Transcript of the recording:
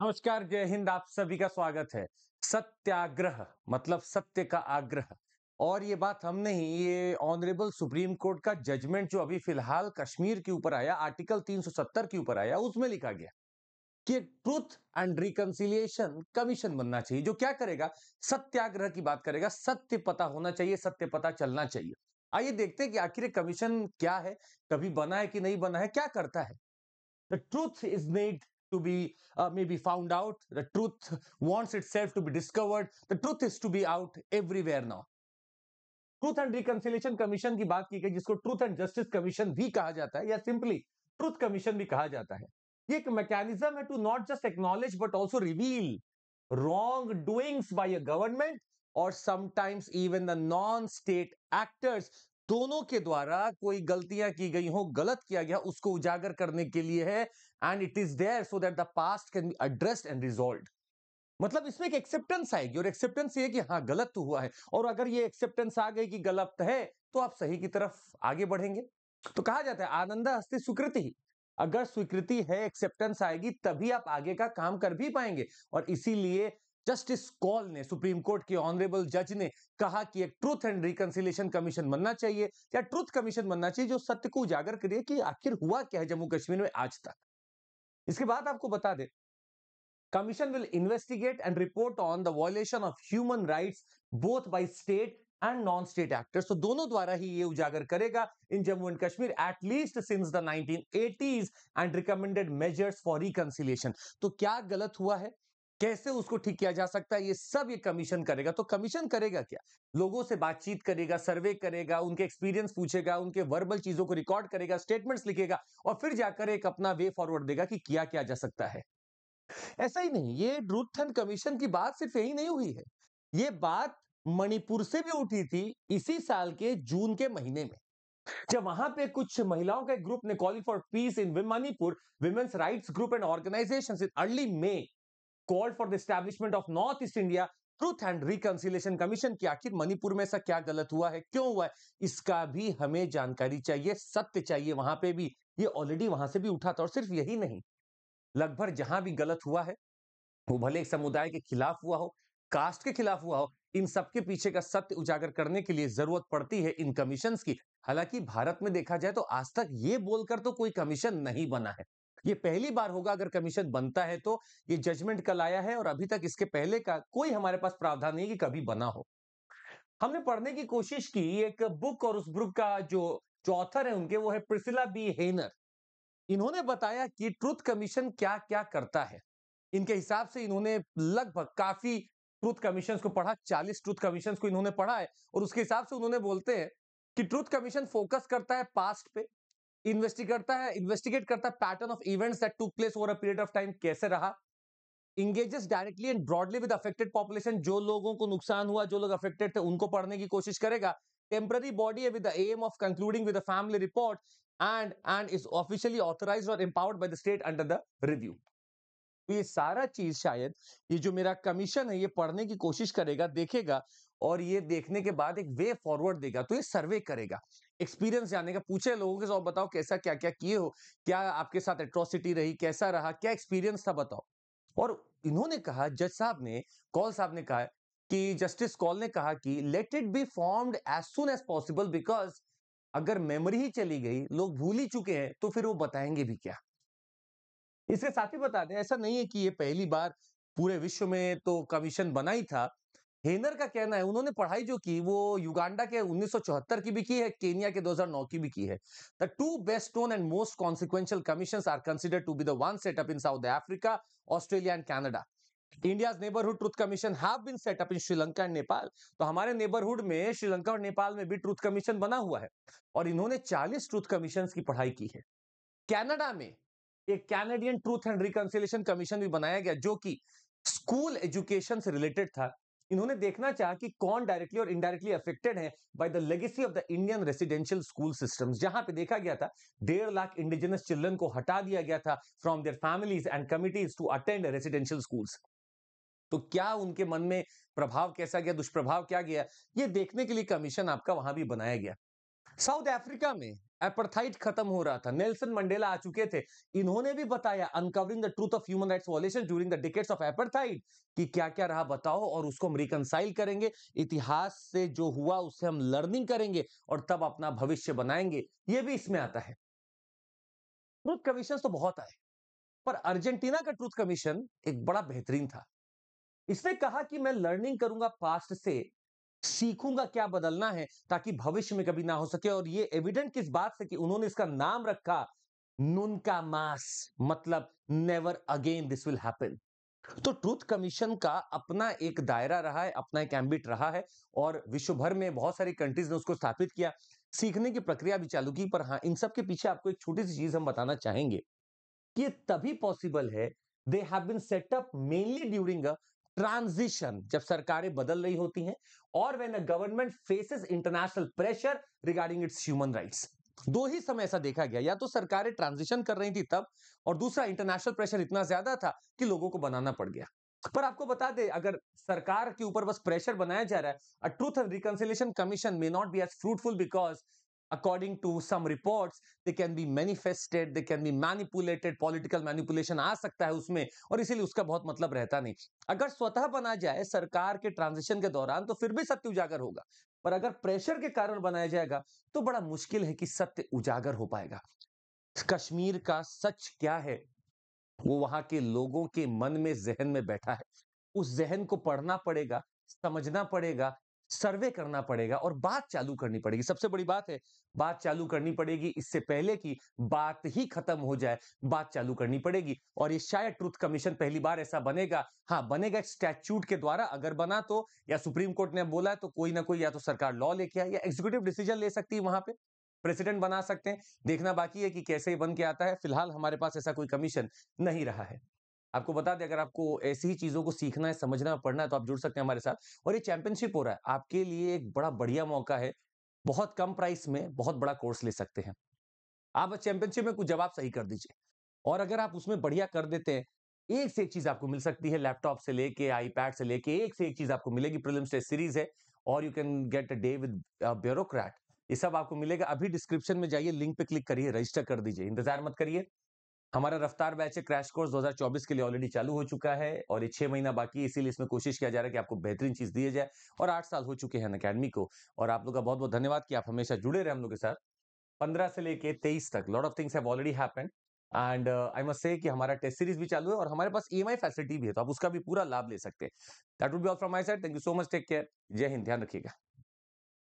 नमस्कार, जय हिंद। आप सभी का स्वागत है। सत्याग्रह मतलब सत्य का आग्रह। और ये बात हम नहीं, ये ऑनरेबल सुप्रीम कोर्ट का जजमेंट जो अभी फिलहाल कश्मीर के ऊपर आया, आर्टिकल 370 के ऊपर आया, उसमें लिखा गया कि ट्रूथ एंड रिकंसिलिएशन कमीशन बनना चाहिए, जो क्या करेगा, सत्याग्रह की बात करेगा। सत्य पता होना चाहिए, सत्य पता चलना चाहिए। आइए देखते हैं कि आखिर ये कमीशन क्या है, कभी बना है कि नहीं बना है, क्या करता है। The truth is made to be maybe found out. The truth wants itself to be discovered. The truth is to be out everywhere now. Truth and reconciliation commission की बात की गई, जिसको ट्रूथ एंड जस्टिस कमीशन भी कहा जाता है या सिंपली ट्रूथ कमीशन भी कहा जाता है। ये एक मैकेनिज्म है to not just acknowledge but also reveal wrong doings by a government or sometimes even the non-state actors, दोनों के द्वारा कोई गलतियां की गई हो, गलत किया गया, उसको उजागर करने के लिए है। And it is there so that the past can be addressed and resolved. मतलब इसमें एक एक्सेप्टेंस आएगी, और एक्सेप्टेंस ये कि हाँ गलत तो हुआ है, और अगर ये एक्सेप्टेंस आ गई कि गलत है तो आप सही की तरफ आगे बढ़ेंगे। तो कहा जाता है आनंदा हस्ते स्वीकृति। अगर स्वीकृति है, एक्सेप्टेंस आएगी, तभी आप आगे का काम कर भी पाएंगे। और इसीलिए जस्टिस कॉल ने, सुप्रीम कोर्ट के ऑनरेबल जज ने कहा कि एक ट्रूथ एंड रिकंसिलिएशन कमीशन बनना चाहिए, या ट्रूथ कमीशन बनना चाहिए, जो सत्य को उजागर करे कि आखिर हुआ क्या है जम्मू कश्मीर में आज तक। इसके बाद आपको बता दें, Commission will investigate and report on the violation of human rights both by state and non-state actors. तो दोनों द्वारा ही ये उजागर करेगा in Jammu and Kashmir at least since the 1980s and recommended measures for reconciliation. तो क्या गलत हुआ है, कैसे उसको ठीक किया जा सकता है, ये सब ये कमीशन करेगा। तो कमीशन करेगा क्या? लोगों से बातचीत करेगा, सर्वे करेगा, उनके एक्सपीरियंस पूछेगा, उनके वर्बल चीजों को रिकॉर्ड करेगा, स्टेटमेंट्स लिखेगा, और फिर जाकर एक अपना वे फॉरवर्ड देगा कि किया क्या जा सकता है। ऐसा ही नहीं, ये ट्रूथ एंड कमीशन की बात सिर्फ यही नहीं हुई है। ये बात मणिपुर से भी उठी थी इसी साल के जून के महीने में, जब वहां पे कुछ महिलाओं का एक ग्रुप ने, calling for piece in Manipur, women's rights group and organisations in early may called for the establishment of north east India truth and reconciliation commission. की आखिर मणिपुर में ऐसा क्या गलत हुआ है, क्यों हुआ है, इसका भी हमें जानकारी चाहिए, सत्य चाहिए। वहां पे भी ये ऑलरेडी वहां से भी उठा था। और सिर्फ यही नहीं, लगभग जहां भी गलत हुआ है, वो भले एक समुदाय के खिलाफ हुआ हो, कास्ट के खिलाफ हुआ हो, इन सबके पीछे का सत्य उजागर करने के लिए जरूरत पड़ती है इन कमीशंस की। हालांकि भारत में देखा जाए तो आज तक ये बोलकर तो कोई कमीशन नहीं बना है। ये पहली बार होगा अगर कमीशन बनता है तो। ये जजमेंट कल आया है, और अभी तक इसके पहले का कोई हमारे पास प्रावधान नहीं कि कभी बना हो। हमने पढ़ने की कोशिश की एक बुक, और उस बुक का जो ऑथर है उनके, वो है प्रिसिला बी हेनर। इन्होंने बताया कि ट्रुथ कमीशन क्या क्या करता है। इनके हिसाब से इन्होंने लगभग काफी ट्रूथ कमीशन को पढ़ा, 40 ट्रूथ कमीशन को इन्होंने पढ़ा है। और उसके हिसाब से उन्होंने बोलते हैं कि ट्रूथ कमीशन फोकस करता है पास्ट पे, इन्वेस्टिगेट करता है pattern of events that took place over a period of time, कैसे रहा, engages directly and broadly with affected population, जो लोगों को नुकसान हुआ, जो लोग अफेक्टेड थे, उनको पढ़ने की कोशिश करेगा। Temporary body with the aim of concluding with the family report and is officially authorised और empowered by the state under the review. ये सारा चीज शायद ये जो मेरा कमीशन है ये पढ़ने की कोशिश करेगा, देखेगा, और ये देखने के बाद एक वे फॉरवर्ड देगा। तो ये सर्वे करेगा, एक्सपीरियंस जानेगा, पूछे लोगों के साथ, बताओ कैसा क्या क्या किए हो, क्या आपके साथ एट्रोसिटी रही, कैसा रहा, क्या एक्सपीरियंस था, बताओ। और इन्होंने कहा, जज साहब ने, कौल साहब ने कहा कि जस्टिस कौल ने कहा कि let it be formed as soon as possible, because अगर मेमोरी ही चली गई, लोग भूल ही चुके हैं, तो फिर वो बताएंगे भी क्या। इसके साथ ही बता दें, ऐसा नहीं है कि ये पहली बार पूरे विश्व में तो कमीशन बना ही था। हेनर का कहना है, उन्होंने पढ़ाई जो की वो युगांडा के 1974 की भी की है, केनिया के 2009 की भी की है। The two best known and most consequential commissions are considered to be the one set up in South Africa, Australia and Canada. India's neighbourhood truth commission have been set up in Sri Lanka and Nepal. तो हमारे neighbourhood में श्रीलंका और नेपाल में भी truth commission बना हुआ है, और इन्होंने 40 ट्रूथ कमीशन की पढ़ाई की है। कनाडा में एक Canadian truth and reconciliation commission भी बनाया गया, जो कि स्कूल एजुकेशन से रिलेटेड था। इन्होंने देखना चाहा कि कौन डायरेक्टली और इनडायरेक्टली अफेक्टेड है by the legacy of the Indian residential school systems, जहां पे देखा गया था 1.5 लाख इंडिजिनस चिल्ड्रन को हटा दिया गया था from their families and committees to attend residential schools. तो क्या उनके मन में प्रभाव कैसा गया, दुष्प्रभाव क्या गया, ये देखने के लिए कमीशन आपका वहां भी बनाया गया। साउथ अफ्रीका में एपरथाइड खत्म हो रहा था, नेल्सन मंडेला आ चुके थे, इन्होंने भी बताया uncovering the truth of human rights violation during the decades of apartheid कि क्या क्या रहा बताओ और उसको हम रिकंसाइल करेंगे, इतिहास से जो हुआ उससे हम लर्निंग करेंगे और तब अपना भविष्य बनाएंगे, ये भी इसमें आता है। ट्रूथ कमीशन तो बहुत आए, पर अर्जेंटीना का ट्रूथ कमीशन एक बड़ा बेहतरीन था। इसने कहा कि मैं लर्निंग करूंगा पास्ट से, सीखूंगा क्या बदलना है ताकि भविष्य में कभी ना हो सके, और ये एविडेंट किस बात से कि उन्होंने इसका नाम रखा नुनका मास, मतलब never again this will happen. तो ट्रूथ कमीशन का अपना एक दायरा रहा है, अपना एक एम्बिट रहा है, और विश्व भर में बहुत सारी कंट्रीज ने उसको स्थापित किया, सीखने की प्रक्रिया भी चालू की। पर हाँ, इन सब के पीछे आपको एक छोटी सी चीज हम बताना चाहेंगे कि ये तभी पॉसिबल है, they have been set up mainly during a transition, जब सरकारें बदल रही होती हैं, और when a government faces international pressure regarding its human rights. दो ही समय ऐसा देखा गया, या तो सरकारें ट्रांजिशन कर रही थी तब, और दूसरा इंटरनेशनल प्रेशर इतना ज्यादा था कि लोगों को बनाना पड़ गया। पर आपको बता दें, अगर सरकार के ऊपर बस प्रेशर बनाया जा रहा है, a truth and reconciliation commission may not be as fruitful because according to some reports they can be manifested, they can be manipulated, political manipulation आ सकता है उसमें, और इसीलिए उसका बहुत मतलब रहता नहीं। अगर स्वतः बना जाए सरकार के ट्रांजिशन के दौरान तो फिर भी सत्य उजागर होगा, पर अगर प्रेशर के कारण बनाया जाएगा तो बड़ा मुश्किल है कि सत्य उजागर हो पाएगा। कश्मीर का सच क्या है, वो वहां के लोगों के मन में, जहन में बैठा है। उस जहन को पढ़ना पड़ेगा, समझना पड़ेगा, सर्वे करना पड़ेगा और बात चालू करनी पड़ेगी। सबसे बड़ी बात है, बात चालू करनी पड़ेगी, इससे पहले कि बात ही खत्म हो जाए, बात चालू करनी पड़ेगी। और ये शायद ट्रुथ कमीशन पहली बार ऐसा बनेगा। हाँ, बनेगा एक स्टैट्यूट के द्वारा, अगर बना तो, या सुप्रीम कोर्ट ने बोला तो कोई ना कोई, या तो सरकार लॉ लेके आए, या एग्जीक्यूटिव डिसीजन ले सकती है, वहां पे प्रेसिडेंट बना सकते हैं। देखना बाकी है कि कैसे बन के आता है। फिलहाल हमारे पास ऐसा कोई कमीशन नहीं रहा है। आपको बता दें, अगर आपको ऐसी ही चीजों को सीखना है, समझना, पढ़ना है, तो आप जुड़ सकते हैं हमारे साथ। और ये चैंपियनशिप हो रहा है, आपके लिए एक बड़ा बढ़िया मौका है। बहुत कम प्राइस में बहुत बड़ा कोर्स ले सकते हैं। आप चैंपियनशिप में कुछ जवाब सही कर दीजिए, और अगर आप उसमें बढ़िया कर देते हैं, एक से एक चीज आपको मिल सकती है। लैपटॉप से लेके आईपैड से लेके एक से एक चीज आपको मिलेगी। प्रीलिम्स टेस्ट सीरीज है, और you can get a day with bureaucrat. ये सब आपको मिलेगा। अभी डिस्क्रिप्शन में जाइए, लिंक पे क्लिक करिए, रजिस्टर कर दीजिए, इंतजार मत करिए। हमारा रफ्तार बैच है, क्रैश कोर्स 2024 के लिए ऑलरेडी चालू हो चुका है, और ये 6 महीना बाकी है, इसीलिए इसमें कोशिश किया जा रहा है कि आपको बेहतरीन चीज दी जाए। और 8 साल हो चुके हैं अकेडमी को, और आप लोग का बहुत बहुत धन्यवाद कि आप हमेशा जुड़े रहे हम लोग के साथ। 15 से लेके 23 तक lot of things have already happened, and I must say कि हमारा टेस्ट सीरीज भी चालू है, और हमारे पास ईएमआई फैसिलिटी भी है, तो आप उसका भी पूरा लाभ ले सकते हैं। That would be all from my side. Thank you so much, take care, जय हिंद, ध्यान रखिएगा।